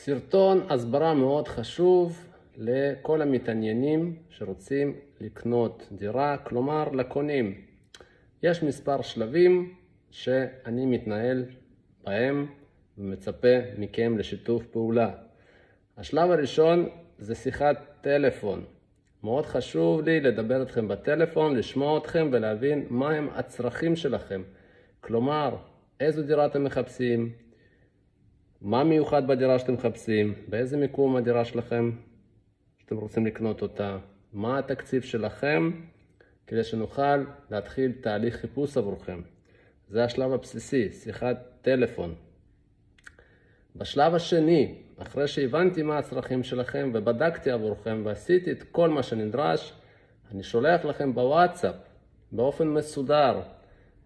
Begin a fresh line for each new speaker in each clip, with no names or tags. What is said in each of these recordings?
סרטון הסברה מאוד חשוב לכל המתעניינים שרוצים לקנות דירה, כלומר לקונים. יש מספר שלבים שאני מתנהל בהם ומצפה מכם לשיתוף פעולה. השלב הראשון זה שיחת טלפון. מאוד חשוב לי לדבר אתכם בטלפון, לשמוע אתכם ולהבין מהם הצרכים שלכם. כלומר, איזו דירה אתם מחפשים, מה מיוחד בדירה שאתם מחפשים, באיזה מיקום הדירה שלכם שאתם רוצים לקנות אותה, מה התקציב שלכם, כדי שנוכל להתחיל תהליך חיפוש עבורכם. זה השלב הבסיסי, שיחת טלפון. בשלב השני, אחרי שהבנתי מה הצרכים שלכם ובדקתי עבורכם ועשיתי את כל מה שנדרש, אני שולח לכם בוואטסאפ באופן מסודר,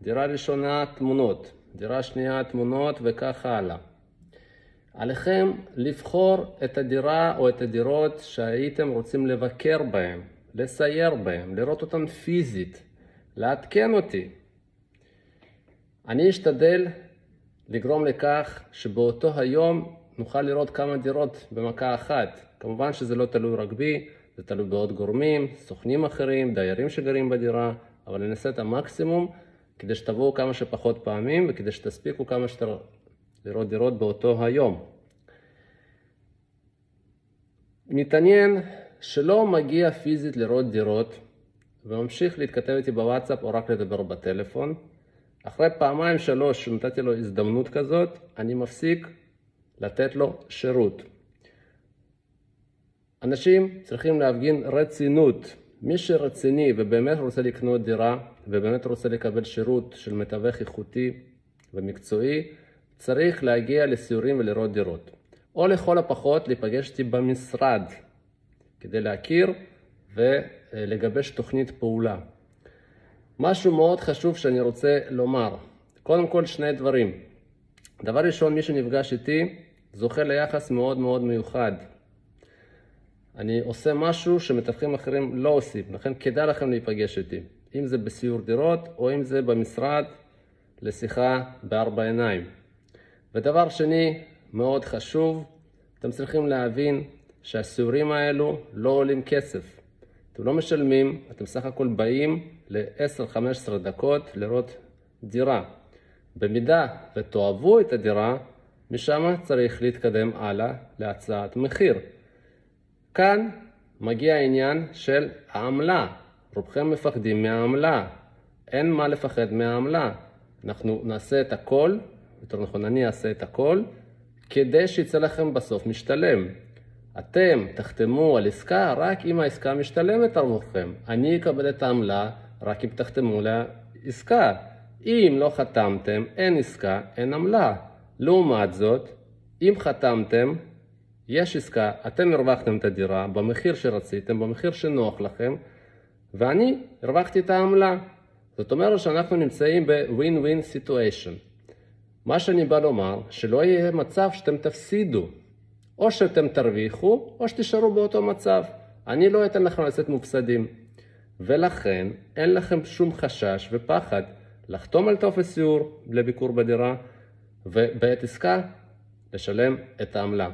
דירה ראשונה תמונות, דירה שנייה תמונות וכך הלאה. עליכם לבחור את הדירה או את הדירות שהייתם רוצים לבקר בהם, לסייר בהם, לראות אותם פיזית, לעדכן אותי. אני אשתדל לגרום לכך שבאותו היום נוכל לראות כמה דירות במכה אחת. כמובן שזה לא תלוי רק בי, זה תלוי בעוד גורמים, סוכנים אחרים, דיירים שגרים בדירה, אבל ננסה את המקסימום כדי שתבואו כמה שפחות פעמים וכדי שתספיקו כמה שיותר לראות דירות באותו היום. מתעניין שלא מגיע פיזית לראות דירות וממשיך להתכתב איתי בוואטסאפ או רק לדבר בטלפון, אחרי פעמיים שלוש שנתתי לו הזדמנות כזאת, אני מפסיק לתת לו שירות. אנשים צריכים להפגין רצינות. מי שרציני ובאמת רוצה לקנות דירה ובאמת רוצה לקבל שירות של מתווך איכותי ומקצועי, צריך להגיע לסיורים ולראות דירות. או לכל הפחות להיפגש איתי במשרד כדי להכיר ולגבש תוכנית פעולה. משהו מאוד חשוב שאני רוצה לומר. קודם כל שני דברים. דבר ראשון, מי שנפגש איתי זוכה ליחס מאוד מאוד מיוחד. אני עושה משהו שמתווכים אחרים לא עושים, לכן כדאי לכם להיפגש איתי. אם זה בסיור דירות או אם זה במשרד לשיחה בארבע עיניים. ודבר שני, מאוד חשוב, אתם צריכים להבין שהסיורים האלו לא עולים כסף. אתם לא משלמים, אתם סך הכל באים ל-10-15 דקות לראות דירה. במידה ותאהבו את הדירה, משם צריך להתקדם הלאה להצעת מחיר. כאן מגיע העניין של העמלה. רובכם מפחדים מהעמלה. אין מה לפחד מהעמלה. אנחנו נעשה את הכל, יותר נכון אני אעשה את הכל, כדי שיצא לכם בסוף משתלם. אתם תחתמו על עסקה רק אם העסקה משתלמת עבורכם. אני אקבל את העמלה רק אם תחתמו לעסקה. אם לא חתמתם, אין עסקה, אין עמלה. לעומת זאת, אם חתמתם, יש עסקה, אתם הרווחתם את הדירה במחיר שרציתם, במחיר שנוח לכם, ואני הרווחתי את העמלה. זאת אומרת שאנחנו נמצאים ב-win-win situation. מה שאני בא לומר, שלא יהיה מצב שאתם תפסידו. או שאתם תרוויחו, או שתישארו באותו מצב. אני לא אתן לכם לצאת מופסדים. ולכן, אין לכם שום חשש ופחד לחתום על טופס סיור לביקור בדירה, ובעת עסקה, לשלם את העמלה.